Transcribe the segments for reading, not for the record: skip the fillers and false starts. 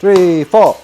3, 4.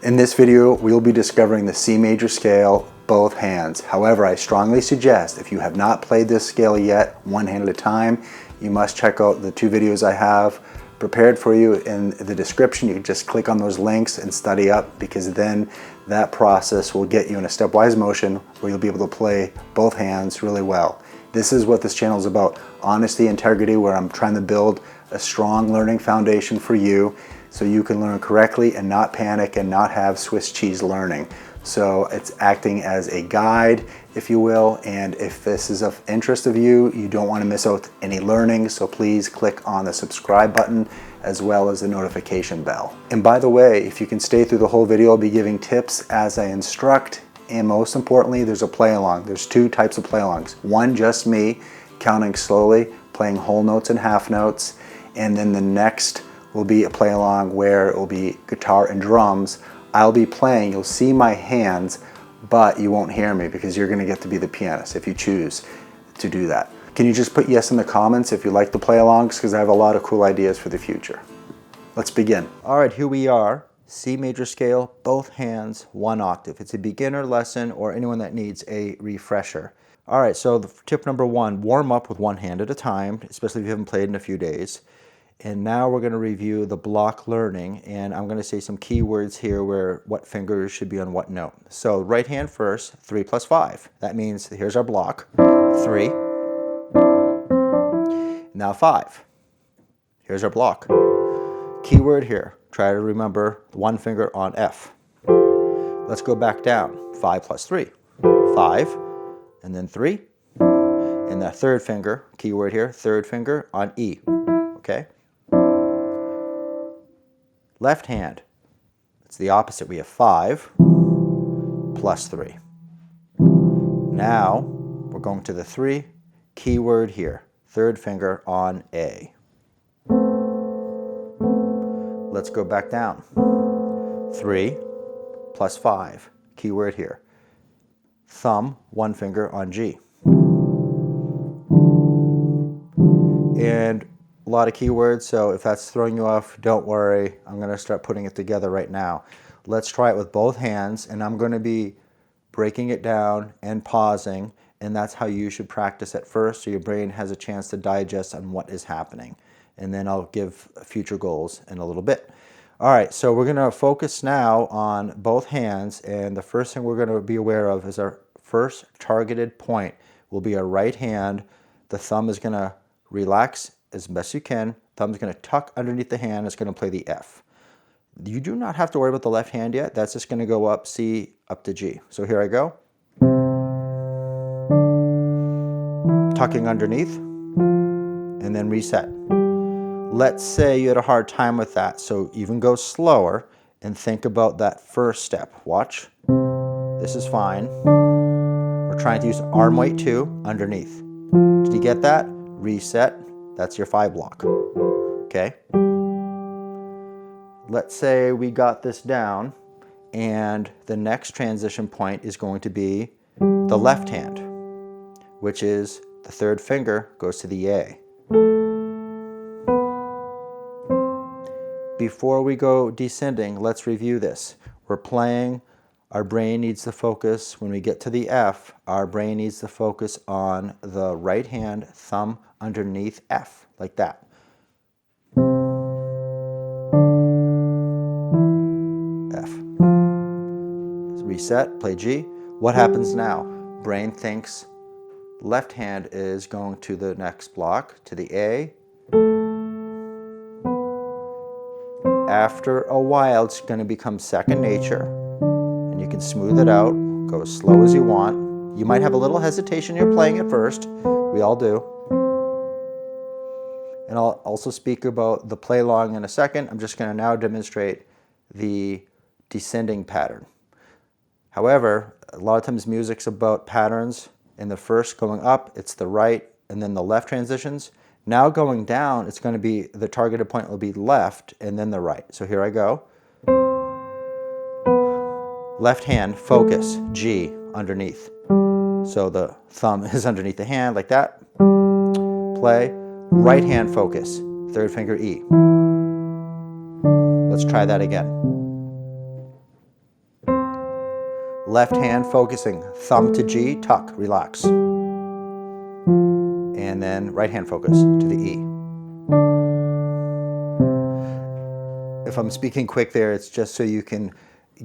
In this video, we'll be discovering the C major scale, both hands. However, I strongly suggest if you have not played this scale yet, one hand at a time, you must check out the 2 videos I have prepared for you in the description. You can just click on those links and study up, because then that process will get you in a stepwise motion where you'll be able to play both hands really well. This is what this channel is about, honesty, integrity, where I'm trying to build a strong learning foundation for you so you can learn correctly and not panic and not have Swiss cheese learning. So it's acting as a guide, if you will, and if this is of interest of you, you don't want to miss out any learning, so please click on the subscribe button as well as the notification bell. And by the way, if you can stay through the whole video, I'll be giving tips as I instruct, and most importantly, there's a play along. There's 2 types of play alongs. One, just me counting slowly, playing whole notes and half notes, and then the next will be a play along where it will be guitar and drums. I'll be playing, you'll see my hands, but you won't hear me because you're gonna get to be the pianist if you choose to do that. Can you just put yes in the comments if you like the play alongs, because I have a lot of cool ideas for the future. Let's begin. All right, here we are, C major scale, both hands, 1 octave. It's a beginner lesson or anyone that needs a refresher. All right, so tip number 1, warm up with 1 hand at a time, especially if you haven't played in a few days. And now we're going to review the block learning, and I'm going to say some key words here where what fingers should be on what note. So right hand first, 3 plus 5. That means here's our block, 3. Now 5. Here's our block. Key word here, try to remember 1 finger on F. Let's go back down, 5 plus 3. 5, and then 3. And that 3rd finger, key word here, 3rd finger on E, okay? Left hand, it's the opposite. We have 5 plus 3. Now we're going to the 3, key word here, 3rd finger on A. Let's go back down. 3 plus 5, key word here, thumb, 1 finger on G. And a lot of keywords, so if that's throwing you off, don't worry. I'm going to start putting it together right now. Let's try it with both hands, and I'm going to be breaking it down and pausing, and that's how you should practice at first, so your brain has a chance to digest on what is happening. And then I'll give future goals in a little bit. All right, so we're going to focus now on both hands, and the first thing we're going to be aware of is our first targeted point will be our right hand. The thumb is going to relax as best you can. Thumb's going to tuck underneath the hand. It's going to play the F. You do not have to worry about the left hand yet. That's just going to go up C up to G. So here I go. Tucking underneath and then reset. Let's say you had a hard time with that, so even go slower and think about that first step. Watch. This is fine. We're trying to use arm weight too underneath. Did you get that? Reset. That's your 5 block, okay? Let's say we got this down, and the next transition point is going to be the left hand, which is the 3rd finger goes to the A. Before we go descending, let's review this. We're playing, our brain needs to focus, when we get to the F, our brain needs to focus on the right hand, thumb underneath F, like that. F. Reset, play G. What happens now? Brain thinks left hand is going to the next block, to the A. After a while, it's going to become second nature, and you can smooth it out, go as slow as you want. You might have a little hesitation you're playing at first. We all do. And I'll also speak about the play along in a second. I'm just going to now demonstrate the descending pattern. However, a lot of times music's about patterns. In the first going up, it's the right and then the left transitions. Now going down, it's going to be, the targeted point will be left and then the right. So here I go. Left hand, focus, G, underneath. So the thumb is underneath the hand like that. Play. Right hand focus, third finger E. Let's try that again. Left hand focusing, thumb to G, tuck, relax. And then right hand focus to the E. If I'm speaking quick there, it's just so you can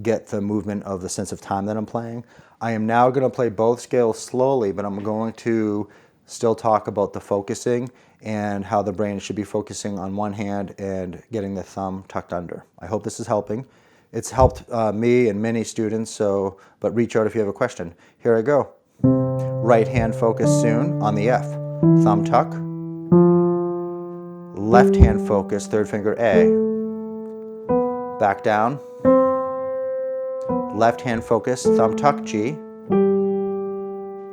get the movement of the sense of time that I'm playing. I am now going to play both scales slowly, but I'm going to still talk about the focusing and how the brain should be focusing on one hand and getting the thumb tucked under. I hope this is helping. It's helped me and many students, but reach out if you have a question. Here I go. Right hand focus soon on the F. Thumb tuck. Left hand focus, third finger A. Back down. Left hand focus, thumb tuck G.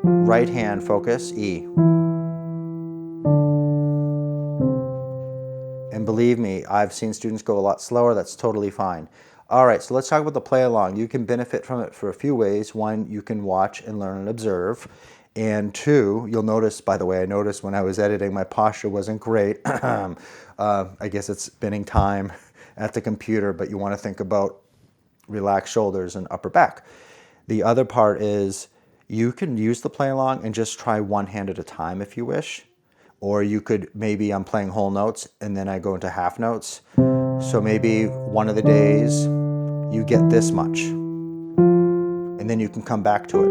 Right hand focus E. And believe me, I've seen students go a lot slower. That's totally fine. All right, so let's talk about the play along. You can benefit from it for a few ways. One, you can watch and learn and observe. And two, you'll notice, by the way, I noticed when I was editing, my posture wasn't great. I guess it's spending time at the computer, but you want to think about relaxed shoulders and upper back. The other part is you can use the play along and just try one hand at a time if you wish. Or you could, maybe I'm playing whole notes and then I go into half notes. So maybe one of the days you get this much and then you can come back to it.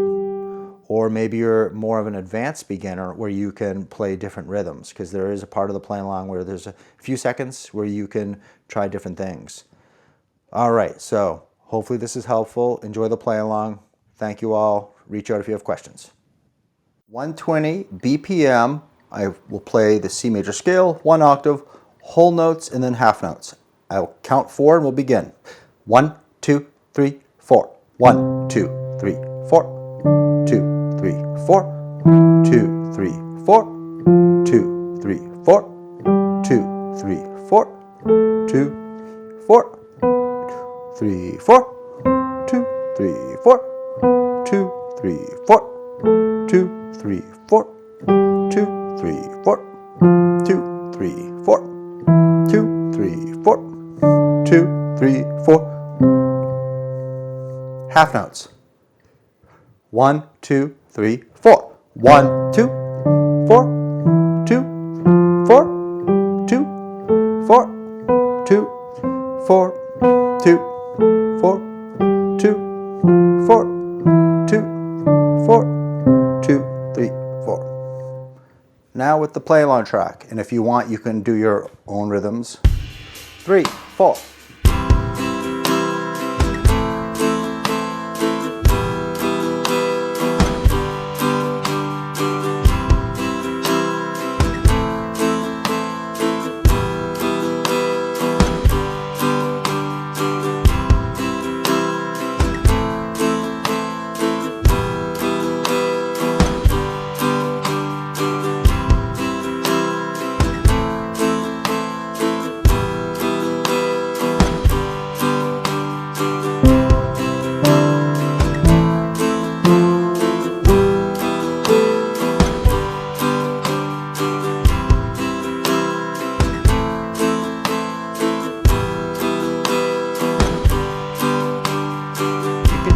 Or maybe you're more of an advanced beginner where you can play different rhythms, because there is a part of the play along where there's a few seconds where you can try different things. All right, so hopefully this is helpful. Enjoy the play along. Thank you all. Reach out if you have questions. 120 BPM. I will play the C major scale, one octave, whole notes, and then half notes. I'll count 4 and we'll begin. 1, 2, 3, 4. 1, 2, 3, 4. 2, 3, 4. 2, 3, 4. 2, 3, 4. 2, 3, 4. 2, 4. 3, 4. 2, 3, 4. 2, 3, 4. 2, 3, 4. 2, 3, 4, 2, 3, 4, 2, 3, 4, 2, 3, 4. Half notes. 1, 2, 3, 4. 1, 2, 4, 2, 4, 2, 4, 2, 4, 2, 4, 2, 4, 2, 4, 2, 3, 4. Now with the play along track, and if you want, you can do your own rhythms. 3, 4.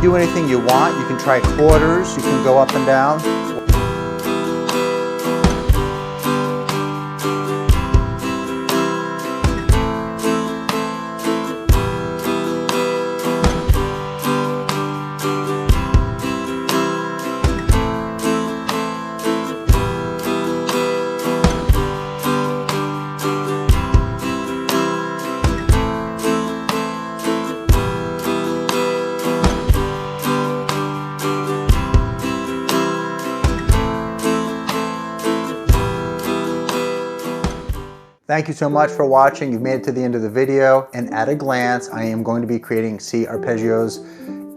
Do anything you want. You can try quarters, you can go up and down. Thank you so much for watching. You've made it to the end of the video, and at a glance, I am going to be creating C arpeggios,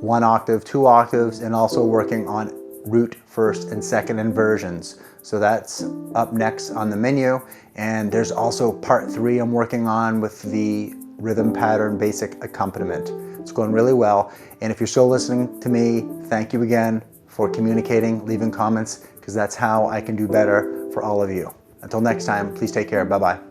1 octave, 2 octaves, and also working on root first and second inversions. So that's up next on the menu. And there's also part 3 I'm working on with the rhythm pattern basic accompaniment. It's going really well. And if you're still listening to me, thank you again for communicating, leaving comments, because that's how I can do better for all of you. Until next time, please take care. Bye-bye.